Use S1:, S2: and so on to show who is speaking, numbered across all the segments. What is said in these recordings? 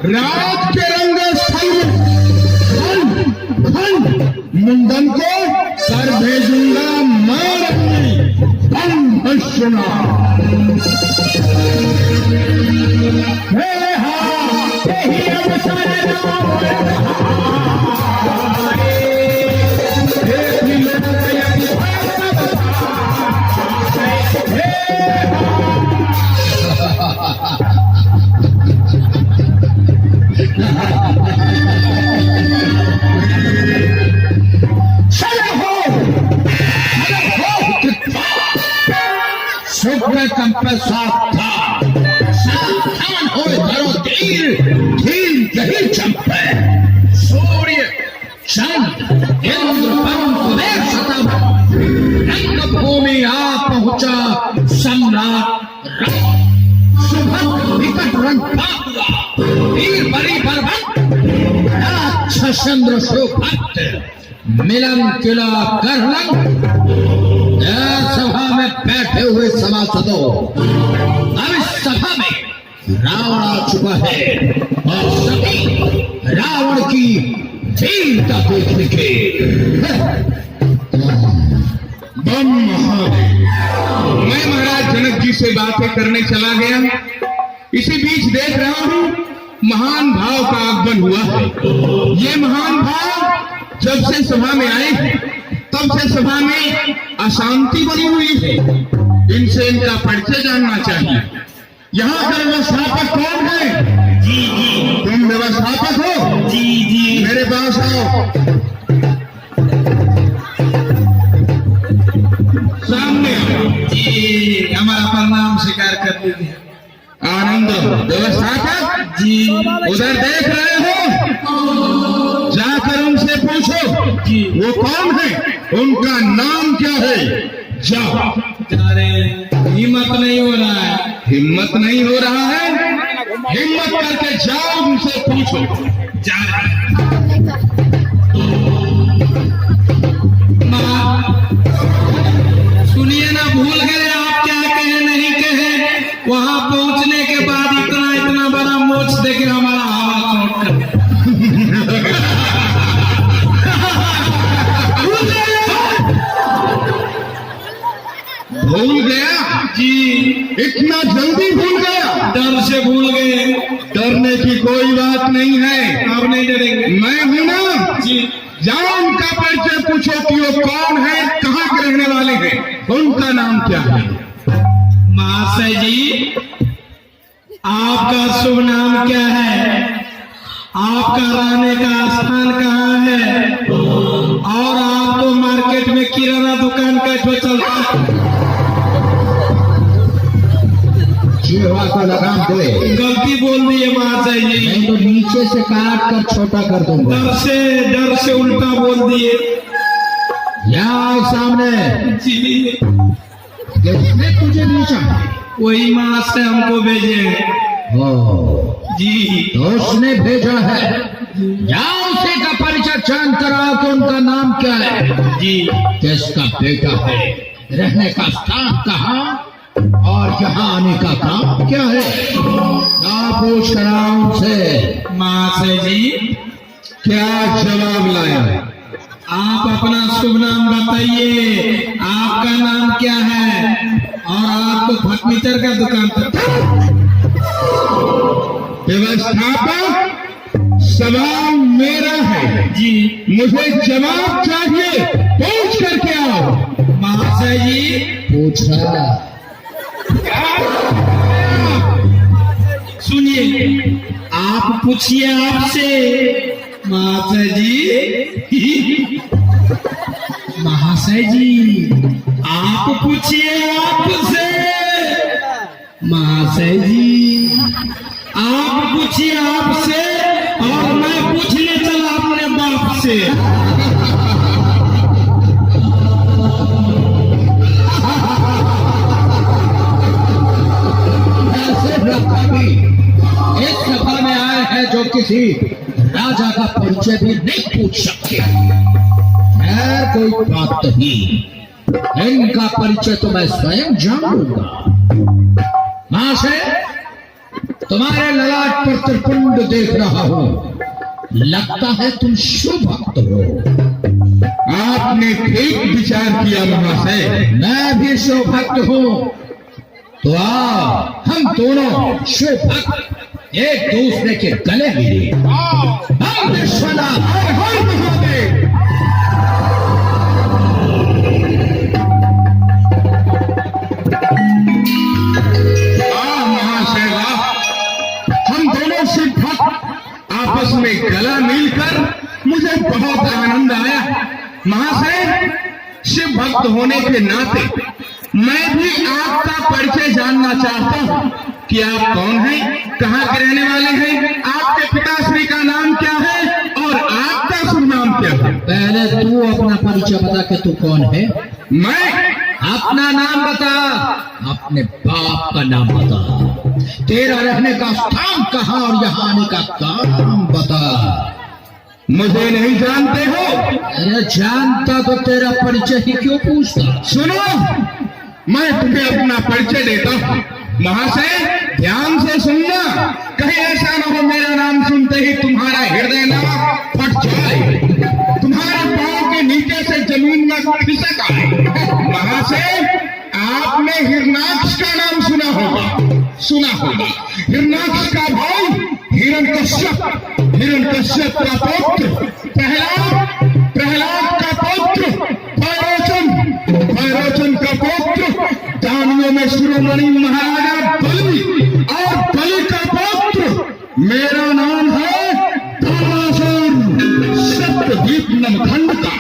S1: राज के रंगस्थल मुंडन को कर भेजूंगा मैं अपनी सुना। साथ था सावधान हो धरो धीर धीर यही चंपे सूर्य चंद्र इंद्र परम कुबेर सतम रंग भूमि आ पहुंचा सम्राट सुभद्र विकट रंग हुआ वीर बड़ी पर्वत राक्षसेंद्र सुभद्र मिलन किला करलंग। सभा में बैठे हुए सभासदों, अब इस सभा में रावण आ चुका है और सभी रावण की वीरता देखने के बम मैं महाराज जनक जी से बातें करने चला गया। इसी बीच देख रहा हूं महान भाव का आगमन हुआ है। ये महान भाव जब से सभा में आए तब से सभा में अशांति बनी हुई है। इनसे इनका परिचय जानना चाहिए। यहाँ का व्यवस्थापक कौन है? जी जी। तुम व्यवस्थापक हो? जी जी। मेरे पास आओ। सामने आओ। जी हमारा प्रणाम स्वीकार कर लीजिए। आनंद व्यवस्थापक जी उधर देख रहे हो, जाकर उनसे पूछो जी वो कौन है, उनका नाम क्या है। जाओ। अरे हिम्मत नहीं हो रहा है। हिम्मत नहीं हो रहा है? हिम्मत करके जाओ उनसे पूछो। जा सुनिए ना, भूल गए आप क्या कहे नहीं कहे। वहां पहुंचने के बाद इतना इतना बड़ा मोच देके हमारा हवा चोट कर भूल गया जी। इतना जल्दी भूल गया? डर से भूल गए। डरने की कोई बात नहीं है। आप नहीं डरेंगे? मैं हूं ना जी। जाओ उनका परिचय पूछो कि वो कौन है, कहाँ के रहने वाले हैं, उनका नाम क्या है। महाशय जी आपका शुभ नाम क्या है, आपका रहने का स्थान कहाँ है, और आपको मार्केट में किराना दुकान कैसे चलता है। को लगाम दे। गलती बोल दी है महाशय जी। मैं तो नीचे से काट कर छोटा कर दूंगा। डर से उल्टा बोल दिए। यहाँ सामने जी। किसने तुझे भेजा? वही महाशय हमको भेजे जी। तो उसने भेजा है। जाओ उसी का परिचय जान कराओ कि उनका नाम क्या है जी, किसका बेटा है, रहने का स्थान कहाँ, और यहाँ आने का काम क्या है। क्या पूछ करा उनसे। महाशय जी क्या जवाब लाया? आप अपना शुभ नाम बताइए, आपका नाम क्या है, और आपको फर्नीचर का दुकान पर। व्यवस्थापक सवाल मेरा है जी, मुझे जवाब चाहिए, पूछ करके आओ। महाशय जी पूछा। सुनिए आप पूछिए आपसे। महाशय जी महाशय जी आप पूछिए आपसे। महाशय जी आप पूछिए आपसे, और मैं पूछने चला अपने बाप से। इस सभा में आए हैं जो किसी राजा का परिचय भी नहीं पूछ सकते। खैर कोई बात नहीं, इनका परिचय तो मैं स्वयं जान लूंगा। महाशय
S2: तुम्हारे ललाट पर त्रिपुंड देख रहा हूं, लगता है तुम शिव भक्त हो।
S1: आपने ठीक विचार किया महाशय।
S2: मैं भी शिव भक्त हूं। तो आओ हम दोनों शिव भक्त एक दूसरे के गले मिले। हम विश्वनाथ हर हर महादेव।
S1: महाशय वाह, हम दोनों शिव भक्त आपस में गला मिलकर मुझे बहुत आनंद आया। महाशय, शिव भक्त होने के नाते मैं भी आपका परिचय जानना चाहता हूँ कि आप कौन हैं, कहाँ के रहने वाले हैं, आपके पिताश्री का नाम क्या है और आपका शुभ नाम क्या है।
S2: पहले तू अपना परिचय बता कि तू कौन है।
S1: मैं
S2: अपना नाम बता, अपने बाप का नाम बता, तेरा रहने का स्थान कहाँ और यहाँ आने का काम बता।
S1: मुझे नहीं जानते हो?
S2: अरे जानता तो तेरा परिचय ही क्यों पूछता।
S1: सुनो, मैं तुम्हें अपना परिचय देता हूँ। महाशय ध्यान से सुनना, कहीं ऐसा न हो मेरा नाम सुनते ही तुम्हारा हृदय ना फट जाए, तुम्हारे पांव के नीचे से जमीन में खिसक आए। महाशय, आपने हिरणाक्ष का नाम सुना होगा। हिरणाक्ष का भाई हिरण्यकश्यप का पौत्र प्रहलाद का पौत्र भैरोचन का पौत्र दानियों में शिरोमणि महाराजा बलि और बलि का पौत्र मेरा नाम है तारासुर। सप्तद्वीप नमखंड का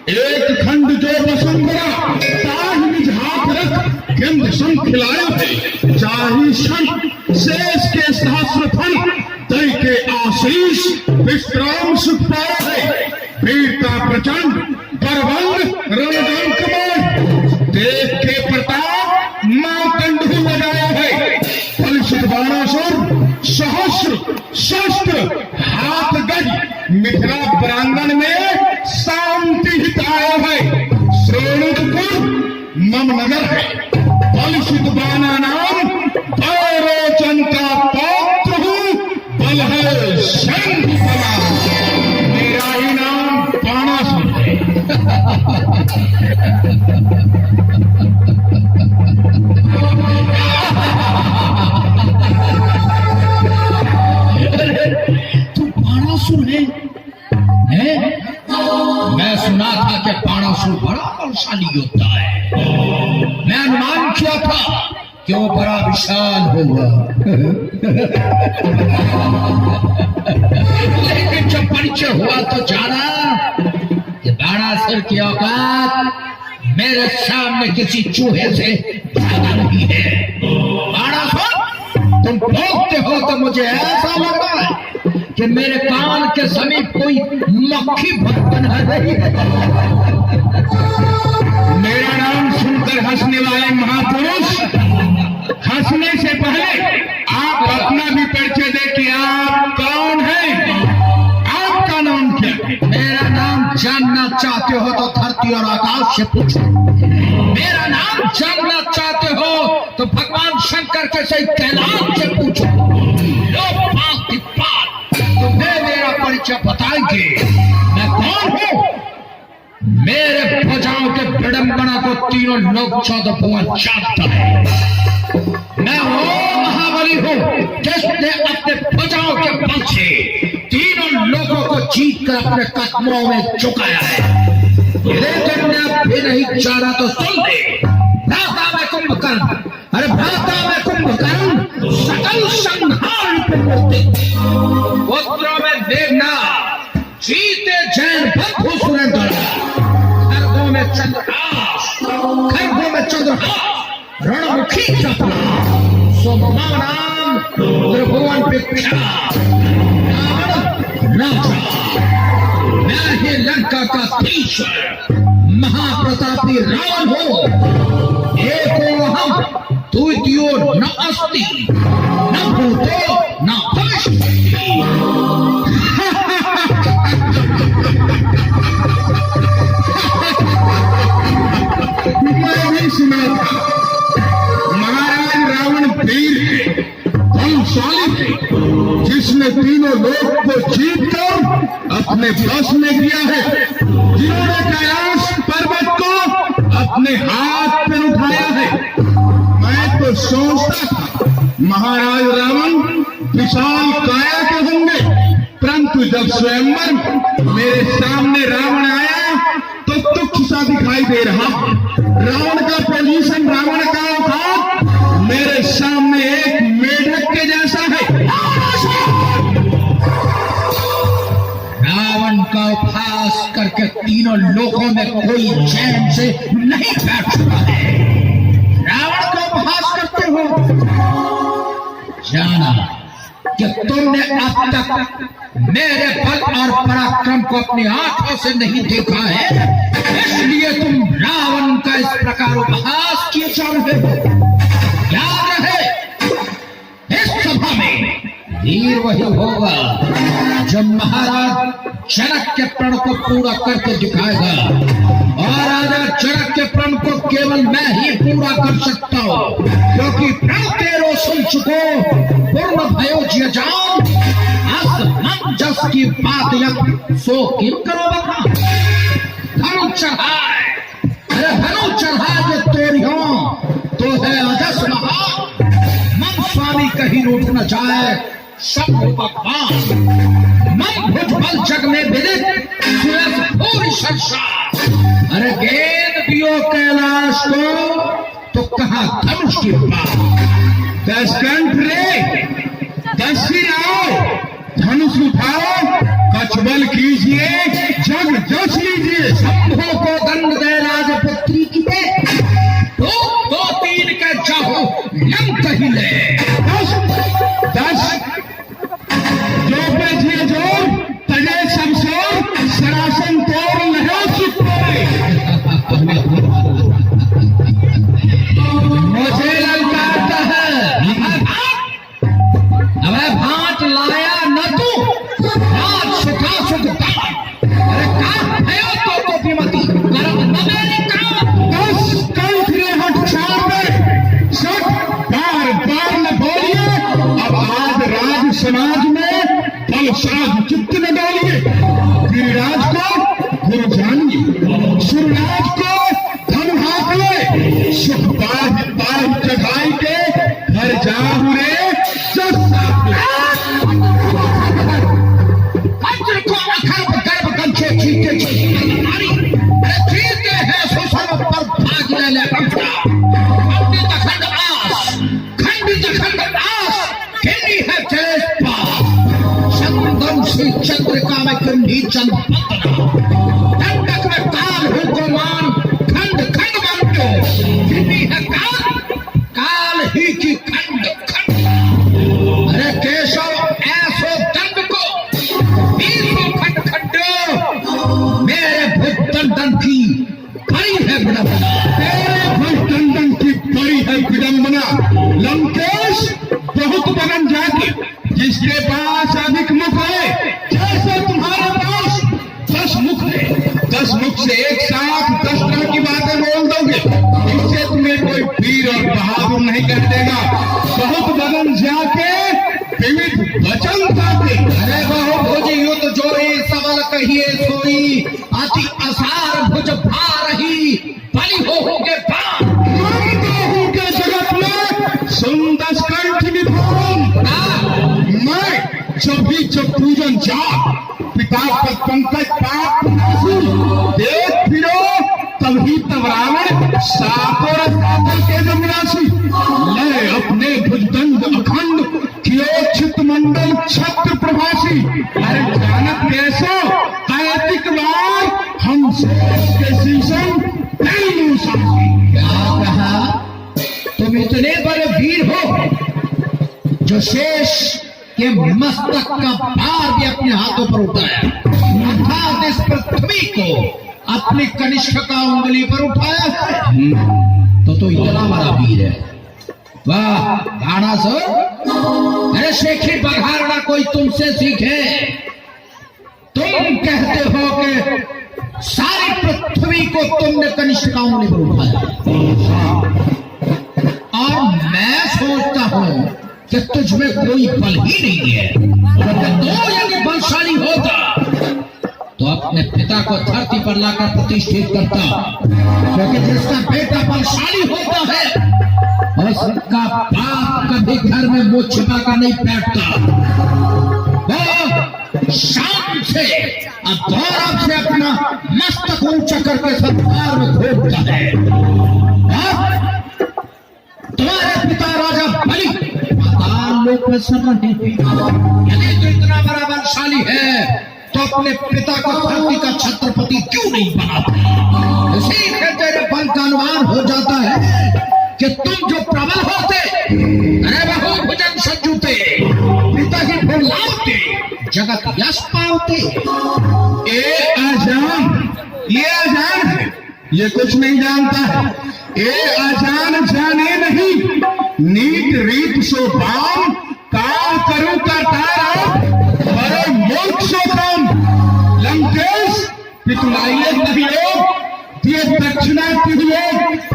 S1: एक खंड जो वसुंधरा ताहि हाथ रख गंध सम खिलाए थे, चाही क्षण शेष के सहस्र फल दई के आशीष विश्राम सुख पाया है। वीरता प्रचंड बरबंद रणदंकमय देख के प्रताप मातंड लगाया है। फलसित बाणासुर सहस्र शस्त्र हाथ गज मिथिला प्रांगण में शांति हित आया है। श्रोणितपुर मम नगर है। फलसित बाना नाम भैरोचन का पौत्र हूँ, बल है शंख समान, मेरा ही नाम बाणासुर है।
S2: तू बाणासुर है? मैं सुना था कि बाणासुर बड़ा बलशाली योद्धा है। मैं अनुमान किया था कि वो बड़ा विशाल होगा। लेकिन जब परिचय हुआ तो जाना कि बाणासुर की औकात मेरे सामने किसी चूहे से ज्यादा नहीं है। बाणासुर, तुम बोलते हो तो मुझे ऐसा लग रहा है कि मेरे कान के समीप कोई मक्खी भटकन है रही है।
S1: मेरा नाम सुनकर हंसने वाले महापुरुष, हंसने से पहले आप अपना भी परिचय दे कि आप कौन हैं, आपका नाम क्या है।
S2: मेरा नाम जानना चाहते हो तो धरती और आकाश से पूछो। मेरा नाम जानना चाहते हो तो भगवान शंकर के सही कैलाश से पूछो। लो बात तुम्हें मेरा परिचय बताएंगे। मैं कौन हूं? मेरे भुजाओं के विडंबना को तीनों लोग 14 भुवन जानता है। मैं वो महाबली हूं जिसने अपने भुजाओं के बल से तीनों लोगों को जीत कर अपने कदमों में झुकाया है। लेकिन मैं भी नहीं जाना तो सुन ले। भ्राता में कुंभकर्ण, अरे भ्राता में कुंभकर्ण सकल संहार पुत्रों में देखना, जीते जैन बंधु सुरेंद्र, खरगों में चंद्रहास, रणमुखी चपला, सोमनाम त्रिभुवन विख्यात राजा। मैं ही लंका का तीसर महाप्रतापी रावण हूँ। एको हम द्वितीयो न अस्ति, न भूतो न भविष्यति।
S1: मैं भी सुना था महाराज रावण वीर है, बलशाली बस में किया है, जिन्होंने कैलाश पर्वत को अपने हाथ पर उठाया है। मैं तो सोचता था महाराज रावण विशाल काया के होंगे, परंतु जब स्वयंवर मेरे सामने रावण आया तो तुच्छ सा दिखाई दे रहा। रावण का पोजीशन, रावण का औकात मेरे सामने एक मेढक के जैसा है।
S2: रावण का उपहास करके तीनों लोकों में कोई चैन से नहीं बैठ चुका है। रावण का उपहास करते हो, जाना कि तुमने अब तक मेरे बल और पराक्रम को अपनी आंखों से नहीं देखा है, इसलिए तुम रावण का इस प्रकार उपहास किए जा रहे हो। याद रहे, इस सभा में वीर वही होगा जो महाराज जनक के प्रण को पूरा करके दिखाएगा, और राजा जनक के प्रण को केवल मैं ही पूरा कर सकता हूं, क्योंकि प्रण तेरो सुन चुको पूर्ण भयो जिय जान, अस मन जस की बात यक सो किन करो बता। धनु चढ़ाए, अरे धनु चढ़ाए जो तोरियों तो है अजस महा, मन स्वामी कहीं रूठ न जाए सब भगवान, मन भुजबल जग में विदित सुरस पूरी संसार। अरे गेंद दियो कैलाश को तो कहा धनुष की बात।
S1: 10 कंठ रे, 10 सिर आओ, धनुष उठाओ, कछबल कीजिए, जग जस लीजिए।
S2: शंभो को दंड दे राजपुत्री की दे, दो तीन के चाहो लंक ही ले।
S1: 10 जो पे जोर तजे सब सोर, सरासन तोड़ लहो सुतोरे।
S2: मुझे ललकारता है, अबे भाट लाया न तू, आज सुखा सुखता। अरे कहाँ है तो गोपीमती, करम न मेरे काम।
S1: 10 कंठ रे हट छाड़ सट, बार बार न बोलिए। अब आज राज समाज में साध चित्त न डालिए। गिरिराज को गुरु जानिए, सुरराज को धन हाथ ले, सुख पाह चढ़ाई के घर जाऊ रे
S2: वज्र को अखर्ब गर्भ गंछे चीते चीते हैं सुसम पर भाग ले खंडित खंड आस, खंडित खंड आस खिंडी है जलेश पास। संगम से चंद्रिका में कंधी चंद दंडक में काल हो को मान, खंड खंड बनते खिंडी है काल, काल ही की खंड खंड। अरे केशव ऐसो दंड को 20 खंड खंडो, मेरे भुजदंडन की बड़ी है विडंबना,
S1: तेरे भुजदंडन की बड़ी है विडंबना। लंकेश बहुत बदन जाति, जिसके पास अधिक मुख है, जैसे तुम्हारे पास 10 मुख है, 10 मुख से एक साथ 10 तरह की बातें बोल दोगे, इससे तुम्हें कोई वीर और बहादुर नहीं कर देगा। बहुत बदन जाके विविध वचन गाते।
S2: अरे बहु भुज युद्ध जोई सबल कहिए सोई, अति असार भुज भारही बलि होगे बाण।
S1: के जगत में सुन 10 कंठ निधान, मैं जब भी जब पूजन जा पिता पर पंकज पाप देख फिरो, तभी तब रावण सातों के जमुनासी ले अपने भुजदंड अखंड कियो चित मंडल छत्र प्रभासी। अरे जानत कैसो कैतिक बार हम के शीशन तेलू सासी।
S2: क्या कहा? तुम इतने बड़े वीर हो जो शेष के मस्तक का भार भी अपने हाथों पर उठाया, अर्थात इस पृथ्वी को अपनी कनिष्ठ का उंगली पर उठाया है, तो इतना बड़ा वीर है। वाह भाड़ा सर, अरे शेखी बघारना कोई तुमसे सीखे। तुम कहते हो कि सारी पृथ्वी को तुमने कनिष्ठ का उंगली पर उठाया, और मैं सोचता हूं कि तुझमें कोई बल ही नहीं है। तो यदि बलशाली होता तो अपने पिता को धरती पर लाकर प्रतिष्ठित करता, क्योंकि जिसका बेटा बलशाली होता है उसका बाप कभी घर में मुंह छिपा कर नहीं बैठता। वो शान से और गौरव से अपना मस्तक ऊंचा करके संसार में घूमता है। और तुम्हारे पिता राजा बलि पाताल लोक में सर रहे हैं। यदि तो इतना बड़ा बलशाली है तो अपने पिता को धरती का छत्रपति क्यों नहीं बनाता? इसी से तेरे बल का अनुमान हो जाता है कि तुम जो प्रबल होते, अरे बहु भुजन संजुते, पिता की बुलाते, जगत यश पाते।
S1: ये अजान है, ये कुछ नहीं जानता है। ये अजान जाने नहीं, नीत रीत सो बाम, काम करूं का तारा, बड़े मूर्ख सो काम। लंकेश पितुलाइए नहीं लोग, दिए दक्षिणा तिहुए,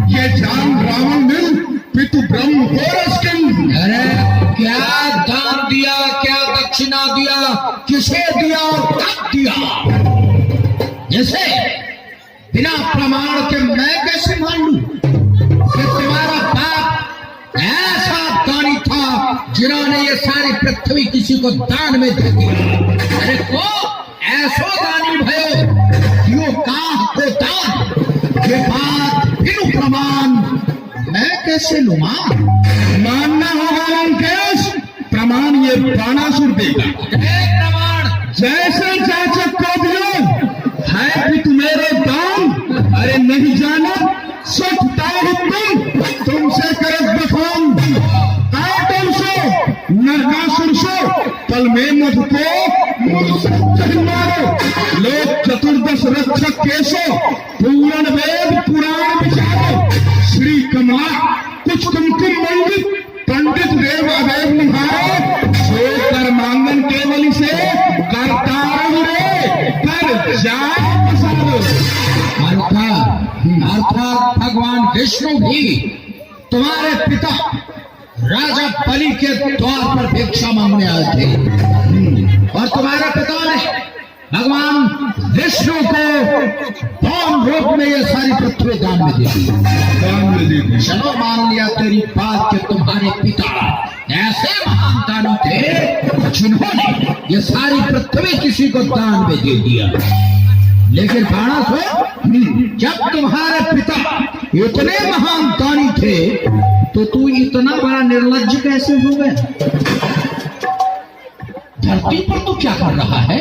S1: ये जान रावण मिल पितु ब्रह्म होरस किंग।
S2: अरे क्या दान दिया, क्या दक्षिणा दिया, किसे दिया और कब दिया? जैसे बिना प्रमाण के मैं कैसे मान लूं कि तुम्हारा बाप ऐसा दानी था जिन्होंने ये सारी पृथ्वी किसी को दान में दे दी? अरे को ऐसो दानी भयो यो काह को दान, ये बात बिनु प्रमाण मैं कैसे लूं?
S1: मानना होगा लंकेश, प्रमाण ये बाणासुर देगा।
S2: प्रमाण
S1: जैसे जाचक को दियो है पितु मेरे दान, अरे नहीं जाना सठता तुमसे करे बखान। तुम सो नरकासुर सो, कल में मधु को मारो। लोक चतुर्दश रक्षक केसो, पूर्ण वेद पुराण विचारो। श्री कमला कुछ कुमकुम मंडित, पंडित देव अवैध निहारो। सो कर मांगन केवली से करतार रे कर जाए
S2: अर्थात भगवान विष्णु भी तुम्हारे पिता राजा बलि के द्वार पर भिक्षा मांगने आए थे, और तुम्हारे पिता ने भगवान विष्णु को दान रूप में ये सारी पृथ्वी दान में दे दी। चलो मान लिया तेरी बात कि तुम्हारे पिता ऐसे महान दानी थे जिन्होंने ये सारी पृथ्वी किसी को दान में दे दिया। लेकिन बाणासुर, जब तुम्हारे पिता इतने महान दानी थे तो तू इतना बड़ा निर्लज्ज कैसे हो गया? धरती पर तू क्या कर रहा है?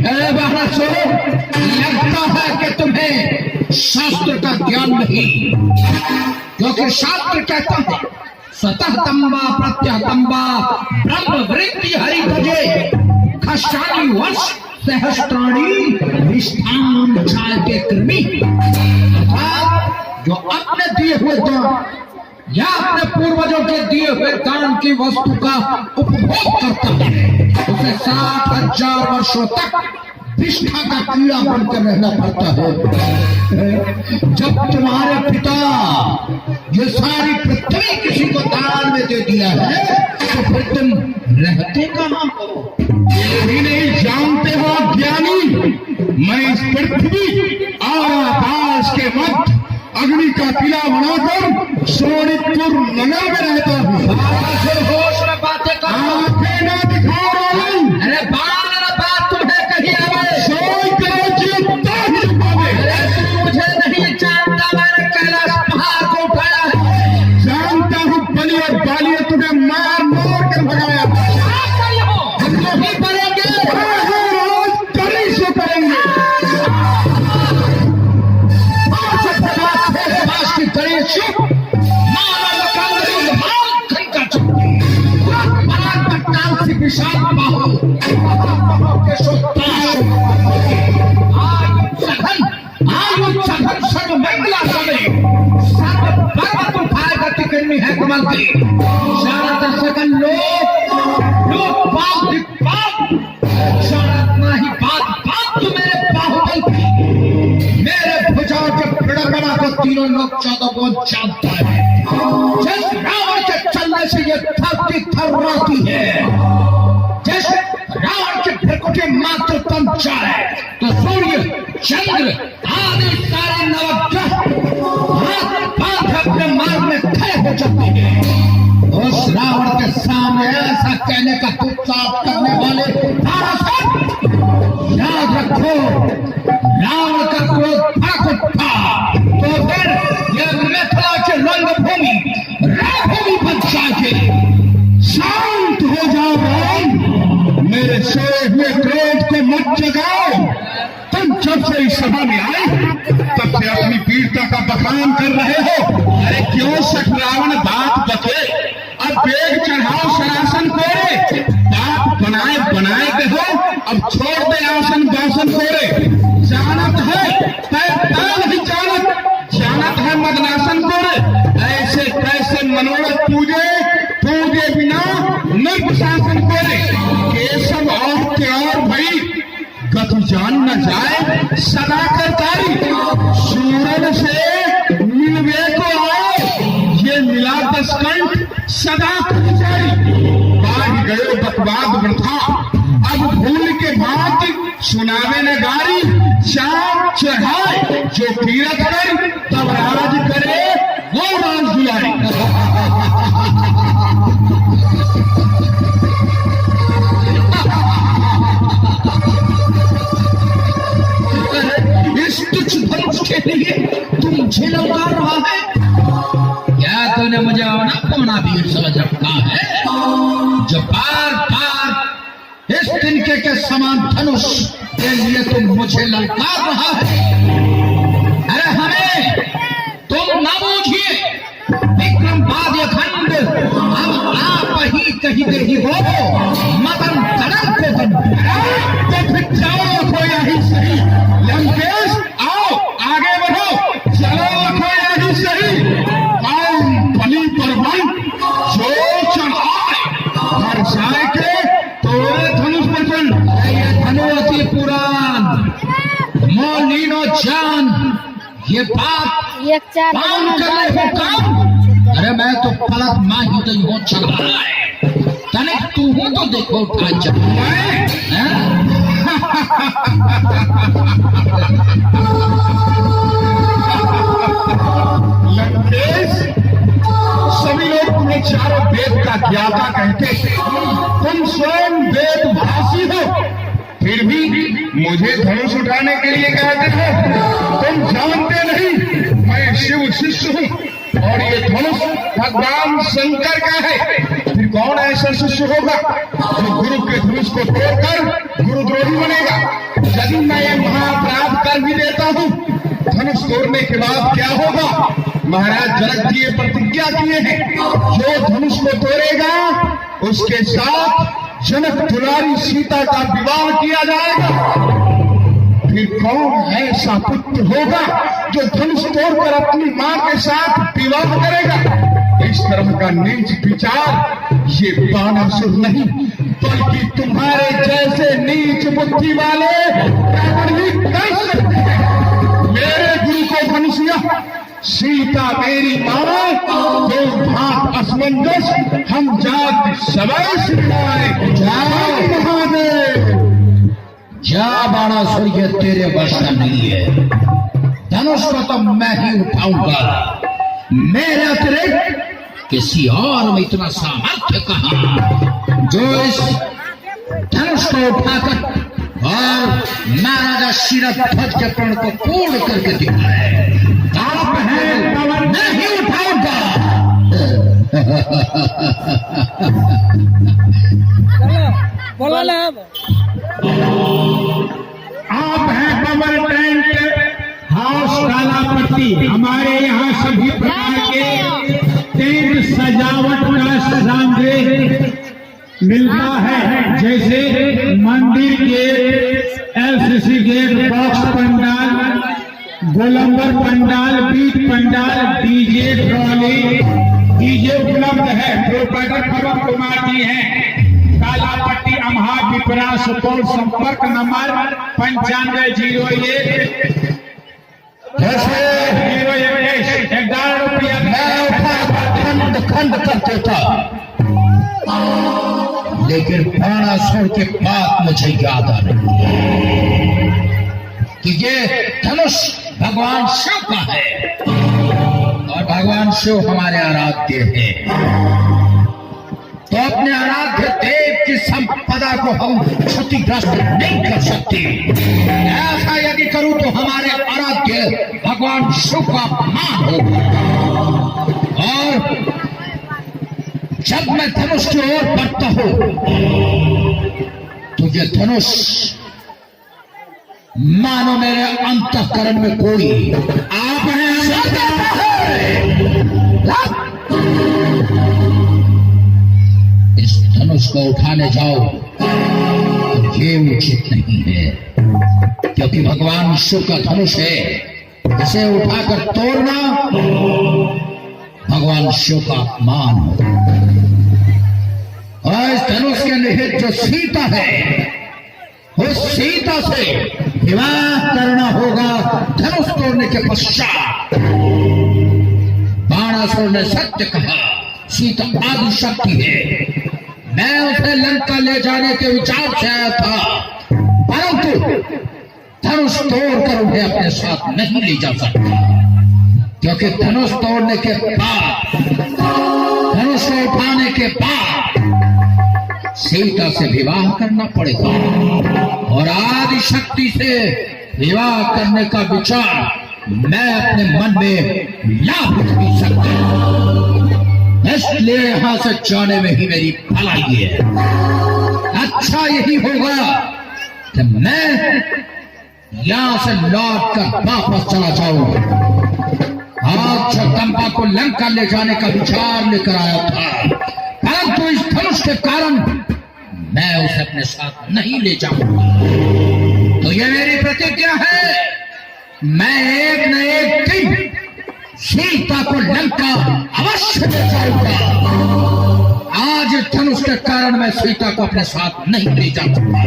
S2: अरे बाणासुर, लगता है कि तुम्हें शास्त्र का ज्ञान नहीं, क्योंकि शास्त्र कहता है स्वतः तंबा प्रत्यह तंबा ब्रह्म वृत्ति हरि भजे खशानी वर्ष सहस्त्राणी निष्ठान के कृमि। जो अपने दिए हुए दान या अपने पूर्वजों के दिए हुए दान की वस्तु का उपभोग करता है, उसे 60,000 वर्षों तक विष्ठा का कीड़ा बनकर रहना पड़ता है। जब तुम्हारे पिता ये सारी पृथ्वी किसी को दान में दे दिया है तो फिर तुम रहते कहां हो?
S1: ये भी नहीं जानते हो ज्ञानी, मैं इस पृथ्वी और आकाश के मध्य अग्नि का किला बनाकर सोनितपुर नगर में रहता हूँ।
S2: होश में बातें करो,
S1: आंखें ना दिखा रहा हूँ।
S2: अरे बात तुम्हें कही आवे,
S1: सोई करो जीवता ही पावे।
S2: अरे तू मुझे नहीं जानता, मैंने कैलाश पहाड़ को उठाया है।
S1: जानता हूँ बलि और बालिया तुम्हें मार मार कर भगाया।
S2: हम नहीं पड़ेंगे,
S1: रोज कड़ी से करेंगे।
S2: विशाल बाहु आयु सघन सर्व मंगला समय सर्व पर्वत उठाए गति करनी है कमल की। सारा सघन लोग बात ही बात तो मेरे बाहुबल की, मेरे भुजाओं के बड़ा को तीनों लोग 14 को जानता है। जिस रावण के चलने से ये धरती थर्राती है, मात्र तुम चाहे तो सूर्य, चंद्र आदि सारे नवग्रह हाथ बांध अपने मार्ग में खड़े हो जाते हैं। उस रावण के सामने ऐसा कहने का उत्साह करने वाले याद रखो, रावण का क्रोध भड़क उठा तो फिर यह मिथिला की रंगभूमि रणभूमि बन जाएगी।
S1: शांत हो जाओ राम, मेरे सोए हुए क्रोध को मत जगाओ। तुम जब से इस सभा में आए तब से अपनी वीरता का बखान कर रहे हो। अरे क्यों सख रावण बात बके, अब बेग चढ़ाओ शरासन कोरे। बात बनाए बनाए दे हो, अब छोड़ दे आसन बासन कोरे। जानत है नहीं जानत है मदनासन कोरे। ऐसे कैसे मनोरथ पूजे बिना नर्क शासन कोरे। केशव और के और भई गति जान न जाए सदा करतारी। सूरन से मिलवे को आओ, ये मिला 10 कंठ सदा जारी। बाढ़ गए बकवाद वृथा, अब भूल के बात सुनावे न गारी। चाप चढ़ाए जो तीरथ कर, तब राज करे वो राज दुलारी।
S2: इस तुच्छ धनुष के लिए तुम मुझे ललकार रहा है? क्या तूने मुझे अपना वीर समझ रखा है, जो बार बार इस तिनके के समान धनुष के लिए तुम मुझे ललकार रहा है? अरे हमें तुम ना बूझिए, विक्रम बाद्य खंड अब आप ही कही गई हो मदन तड़न को बन।
S1: तो फिर जाओ को यही सही। लंकेश आओ आगे बढ़ो, चलो को यही सही। कौन बलि पर बन जो चढ़ाए, हर जाए के तोरे धनुष पर बन।
S2: ये धनु अति पुरान मोलिनो जान, ये बात काम कर रहे हो काम। अरे मैं तो पलक माँ ही गई हूँ चल रहा है, तनिक तू हूँ तो देखो उठा चल।
S1: लंकेश, सभी लोग तुम्हें चारों वेद का ज्ञाता कहते थे, तुम स्वयं वेद भाषी हो, फिर भी मुझे धनुष उठाने के लिए कहते हो। तुम जानते नहीं मैं शिव शिष्य हूँ और ये धनुष भगवान शंकर का है। फिर कौन ऐसा शिष्य होगा जो गुरु के धनुष को तोड़कर गुरुद्रोही बनेगा? यदि मैं ये महाअपराध कर भी देता हूँ, धनुष तोड़ने के बाद क्या होगा? महाराज जनक जी ये प्रतिज्ञा किए हैं, जो धनुष को तोड़ेगा उसके साथ जनक दुलारी सीता का विवाह किया जाएगा। फिर कौन ऐसा पुत्र होगा जो धनुष तोड़कर अपनी मां के साथ विवाह करेगा? इस तरह का नीच विचार ये बाणासुर नहीं बल्कि तुम्हारे जैसे नीच बुद्धि वाले रावण ही कर सकते हैं। मेरे गुरु को धनुषिया, सीता मेरी मां, दो भात असमंजस, हम जात सवै सिवाय। जय महादेव।
S2: जा बाणासुर, ये तेरे वश का नहीं है। धनुष को तो मैं ही उठाऊंगा, मेरे अतिरिक्त किसी और में इतना सामर्थ्य कहां जो इस धनुष को उठाकर और महाराजा शिरध्वज के प्रण को पूर्ण करके दिखाए। आप हैं पवन, नहीं उठाऊंगा।
S3: बोला ना
S1: आप हैं पवन टेंट हाउस कालापट्टी। हमारे यहाँ सभी प्रकार के टेंट सजावट का सामग्री मिलता है, जैसे मंदिर gate, LCC gate, box pandal, Golambar pandal, beat pandal, DJ trolley, DJ उपलब्ध है। प्रोपराइटर पवन कुमार जी हैं, कालापट्टी अमहा विपरा सुपौल। संपर्क नंबर 9501 11 रुपया
S2: खंड खंड करते था, लेकिन बाणासुर की बात मुझे याद आ रही है कि ये धनुष भगवान शिव का है और भगवान शिव हमारे आराध्य हैं। तो अपने आराध्य देव की संपदा को हम क्षतिग्रस्त नहीं कर सकते। ऐसा यदि करूं तो हमारे आराध्य भगवान शिव का अपमान होगा। और जब मैं धनुष की ओर बढ़ता हूं तो ये धनुष मानो मेरे अंतःकरण में कोई आप हैं। इस धनुष को उठाने जाओ तो ये उचित नहीं है, क्योंकि भगवान शिव का धनुष है। इसे उठाकर तोड़ना भगवान शिव का अपमान हो। और इस धनुष के निहित जो सीता है उस सीता से विवाह करना होगा धनुष तोड़ने के पश्चात। बाणासुर ने सत्य कहा, सीता आदि शक्ति है। मैं उसे लंका ले जाने के विचार से आया था, परंतु धनुष तोड़कर उन्हें अपने साथ नहीं ले जा सकता, क्योंकि धनुष तोड़ने के बाद, धनुष को उठाने के बाद सीता से विवाह करना पड़ेगा। और आदि शक्ति से विवाह करने का विचार मैं अपने मन में ला नहीं सकता। इसलिए यहां से जाने में ही मेरी भलाई है। अच्छा यही होगा कि मैं यहां से लौट कर वापस चला जाऊं। आज जगदम्बा को लंका ले जाने का विचार लेकर आया था, परंतु इस धनुष के कारण मैं उसे अपने साथ नहीं ले जाऊंगा। तो यह मेरी प्रतिज्ञा है, मैं एक न एक दिन सीता को लंका अवश्य ले जाऊंगा। आज इस धनुष के कारण मैं सीता को अपने साथ नहीं ले जा सकता,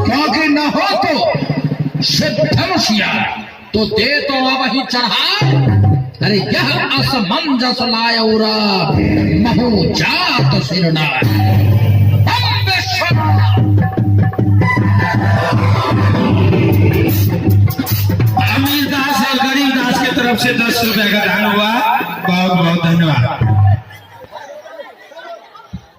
S2: क्योंकि न हो तो शिव धनुषिया तो दे तो वही चढ़ा। अरे यह असमंजस लायौरा महु जात सिरना।
S1: अमीर दास और गरीब दास की तरफ से 10 रुपए का दान हुआ। बहुत बहुत धन्यवाद।